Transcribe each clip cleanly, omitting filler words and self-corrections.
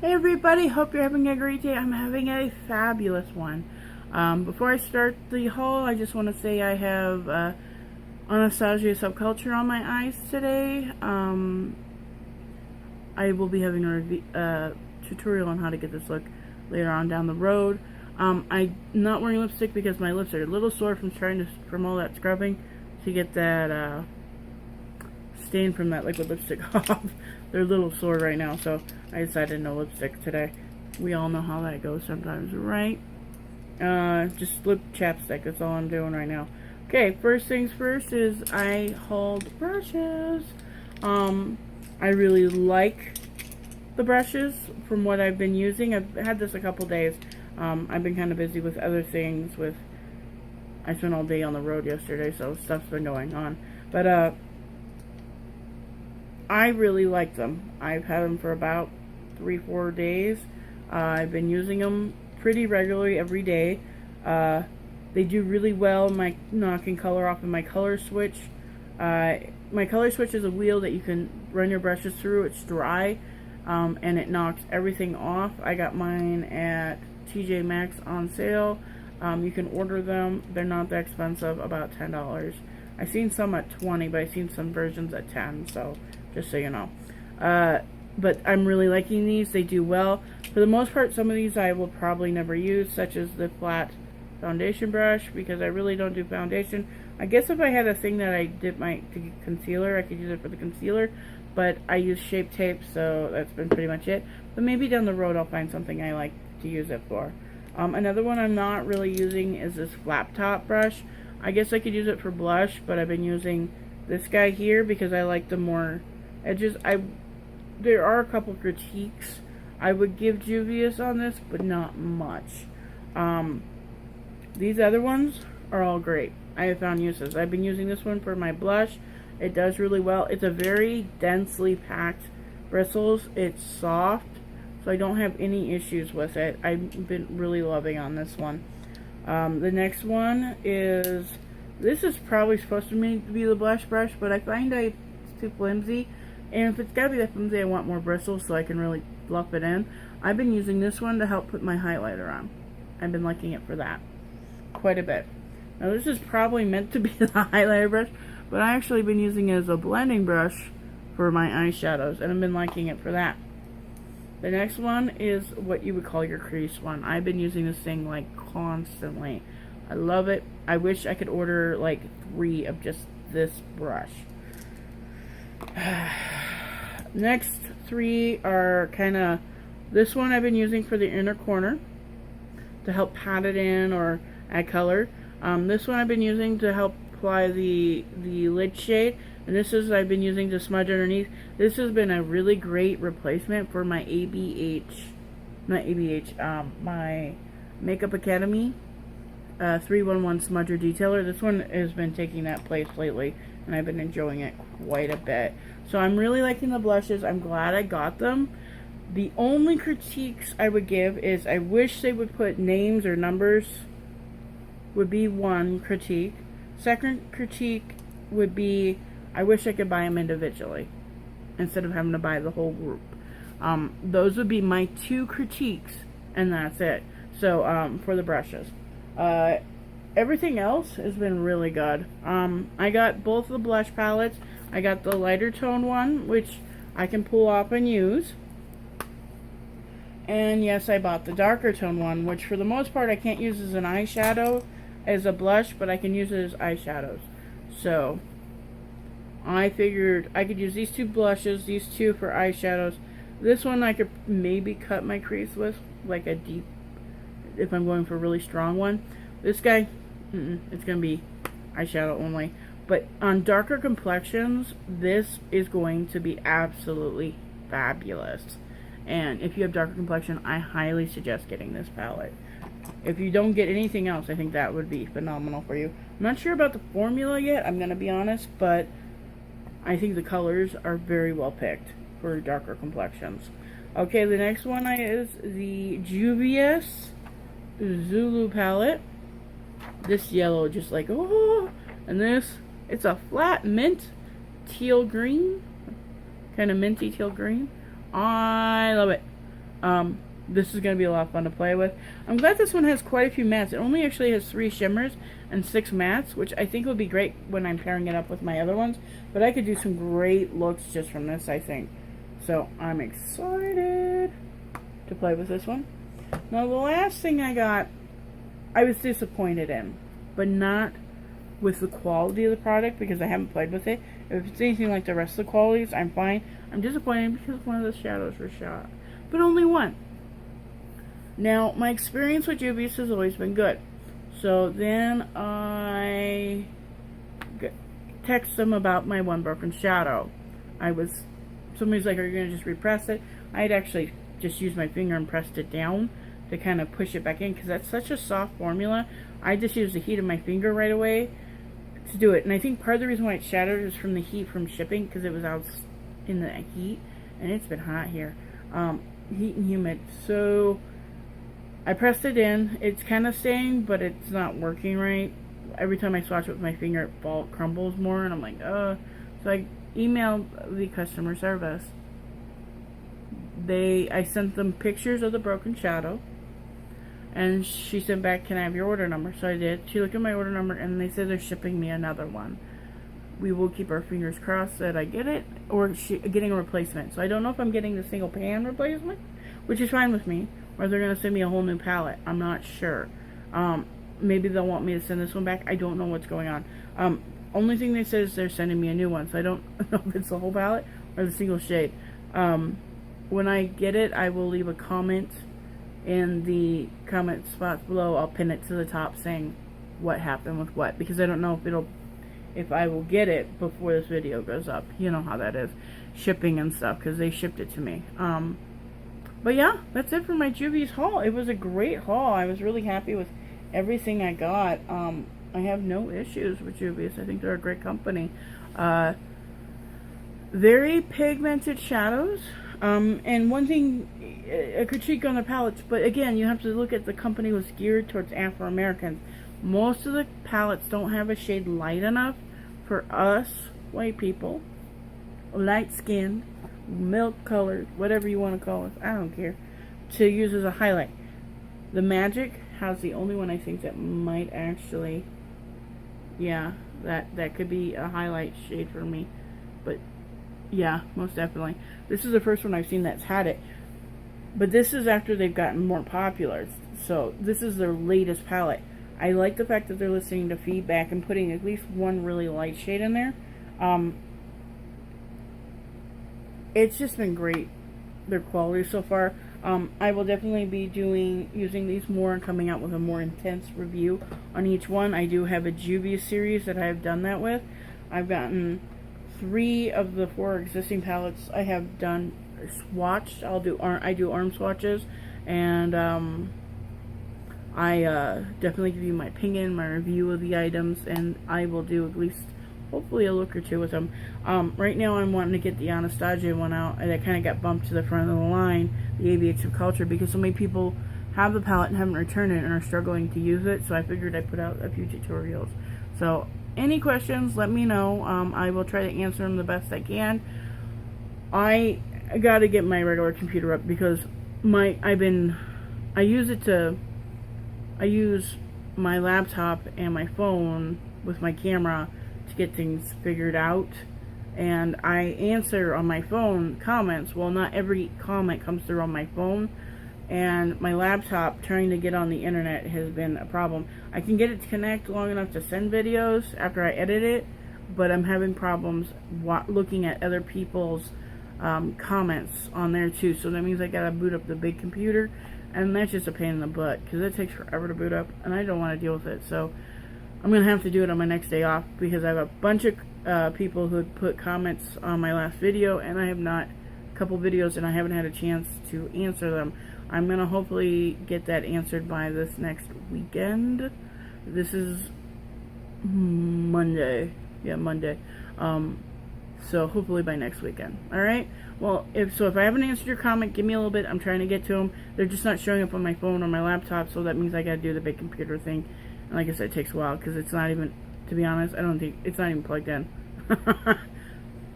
Hey everybody, hope you're having a great day. I'm having a fabulous one. Before I start the haul, I just want to say I have Anastasia Subculture on my eyes today. I will be having a tutorial on how to get this look later on down the road. I'm not wearing lipstick because my lips are a little sore from all that scrubbing to get that stain from that liquid lipstick off. They're a little sore right now, so I decided no lipstick today. We all know how that goes sometimes, right? Just lip chapstick, that's all I'm doing right now. Okay, first things first is I hauled brushes. I really like the brushes from what I've been using. I've had this a couple days. I've been kind of busy with other things. I spent all day on the road yesterday, so stuff's been going on. But I really like them. I've had them for about 3-4 days. I've been using them pretty regularly every day. They do really well knocking color off in my color switch. My color switch is a wheel that you can run your brushes through. It's dry, and it knocks everything off. I got mine at TJ Maxx on sale. You can order them. They're not that expensive, about $10. I've seen some at 20, but I've seen some versions at 10, so just so you know. But I'm really liking these. They do well. For the most part, some of these I will probably never use, such as the flat foundation brush, because I really don't do foundation. I guess if I had a thing that I dip my concealer, I could use it for the concealer, but I use Shape Tape, so that's been pretty much it. But maybe down the road I'll find something I like to use it for. Another one I'm not really using is this flap top brush. I guess I could use it for blush, but I've been using this guy here because I like the more edges. There are a couple critiques I would give Juvia's on this, but not much. These other ones are all great. I have found uses. I've been using this one for my blush. It does really well. It's a very densely packed bristles. It's soft, so I don't have any issues with it. I've been really loving on this one. The next one is, this is probably supposed to be the blush brush, but I find it's too flimsy. And if it's gotta be that flimsy, I want more bristles so I can really fluff it in. I've been using this one to help put my highlighter on. I've been liking it for that quite a bit. Now this is probably meant to be the highlighter brush, but I actually been using it as a blending brush for my eyeshadows, and I've been liking it for that. The next one is what you would call your crease one. I've been using this thing like constantly. I love it. I wish I could order like 3 of just this brush. Next 3 are kind of, this one I've been using for the inner corner to help pat it in or add color. This one I've been using to help apply the lid shade, and this is I've been using to smudge underneath. This has been a really great replacement for my my Makeup Academy 311 Smudger Detailer. This one has been taking that place lately, and I've been enjoying it quite a bit. So I'm really liking the blushes. I'm glad I got them. The only critiques I would give is I wish they would put names or numbers, would be one critique. Second critique would be I wish I could buy them individually instead of having to buy the whole group. Those would be my 2 critiques, and that's it. So for the brushes. Everything else has been really good. I got both the blush palettes. I got the lighter tone one, which I can pull off and use. And yes, I bought the darker tone one, which for the most part I can't use as an eyeshadow, as a blush, but I can use it as eyeshadows. So I figured I could use these 2 blushes, these 2 for eyeshadows. This one I could maybe cut my crease with, like a deep, if I'm going for a really strong one. This guy, it's going to be eyeshadow only. But on darker complexions, this is going to be absolutely fabulous. And if you have darker complexion, I highly suggest getting this palette. If you don't get anything else, I think that would be phenomenal for you. I'm not sure about the formula yet, I'm going to be honest, but I think the colors are very well picked for darker complexions. Okay, the next one is the Juvia's Zulu palette. This yellow, just like, oh, and this, it's a flat mint teal green, kind of minty teal green. I love it. This is going to be a lot of fun to play with. I'm glad this one has quite a few mattes. It only actually has 3 shimmers and 6 mattes, which I think would be great when I'm pairing it up with my other ones. But I could do some great looks just from this, I think. So I'm excited to play with this one. Now the last thing I got, I was disappointed in, but not with the quality of the product because I haven't played with it. If it's anything like the rest of the qualities, I'm fine. I'm disappointed because one of the shadows were shot, but only one. Now, my experience with Juvia's has always been good. So then I text them about my one broken shadow. Somebody's like, are you going to just repress it? I had actually just used my finger and pressed it down to kind of push it back in because that's such a soft formula. I just used the heat of my finger right away to do it. And I think part of the reason why it shattered is from the heat from shipping because it was out in the heat. And it's been hot here. Heat and humid. So I pressed it in. It's kind of staying, but it's not working right. Every time I swatch it with my finger, it crumbles more, and I'm like, So I emailed the customer service. I sent them pictures of the broken shadow, and she sent back, can I have your order number? So I did. She looked at my order number, and they said they're shipping me another one. We will keep our fingers crossed that I get it, or getting a replacement. So I don't know if I'm getting the single pan replacement, which is fine with me, or they're going to send me a whole new palette. I'm not sure. Maybe they'll want me to send this one back. I don't know what's going on. Only thing they said is they're sending me a new one, so I don't know if it's the whole palette or the single shade. When I get it, I will leave a comment in the comment spots below. I'll pin it to the top saying what happened with what, because I don't know if I will get it before this video goes up. You know how that is, shipping and stuff, because they shipped it to me. But yeah, that's it for my Juvia's haul. It was a great haul. I was really happy with everything I got. I have no issues with Juvia's. I think they're a great company. Very pigmented shadows. And one thing, a critique on the palettes, but again, you have to look at the company was geared towards Afro-Americans. Most of the palettes don't have a shade light enough for us, white people, light skinned, milk colored, whatever you want to call it, I don't care, to use as a highlight. The Magic has the only one I think that might actually, yeah, that could be a highlight shade for me. But yeah, most definitely. This is the first one I've seen that's had it. But this is after they've gotten more popular. So this is their latest palette. I like the fact that they're listening to feedback and putting at least one really light shade in there. It's just been great, their quality so far. I will definitely be using these more and coming out with a more intense review on each one. I do have a Juvia's series that I've done that with. I've gotten 3 of the 4 existing palettes I have done swatched. I do arm swatches, and I definitely give you my opinion, my review of the items, and I will do at least hopefully a look or 2 with them. Right now I'm wanting to get the Anastasia one out, and that kind of got bumped to the front of the line, the AVX of Culture, because so many people have the palette and haven't returned it and are struggling to use it, so I figured I'd put out a few tutorials. So any questions, let me know. I will try to answer them the best I can. I got to get my regular computer up because I use my laptop and my phone with my camera to get things figured out, and I answer on my phone comments. Well, not every comment comes through on my phone, and my laptop trying to get on the internet has been a problem. I can get it to connect long enough to send videos after I edit it, but I'm having problems looking at other people's comments on there too, so that means I gotta boot up the big computer, and that's just a pain in the butt because it takes forever to boot up, and I don't want to deal with it. So I'm going to have to do it on my next day off because I have a bunch of people who had put comments on my last video, and I have not, a couple videos, and I haven't had a chance to answer them. I'm going to hopefully get that answered by this next weekend. This is Monday. Yeah, Monday. So hopefully by next weekend. Alright? Well, if I haven't answered your comment, give me a little bit. I'm trying to get to them. They're just not showing up on my phone or my laptop, so that means I got to do the big computer thing. And like I said, it takes a while because it's not even, to be honest, I don't think, it's not even plugged in.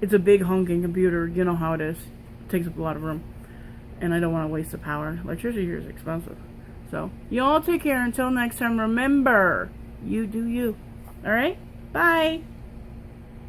It's a big honking computer. You know how it is. It takes up a lot of room. and I don't want to waste the power. Electricity here is expensive. So, you all take care. Until next time, remember, you do you. Alright? Bye!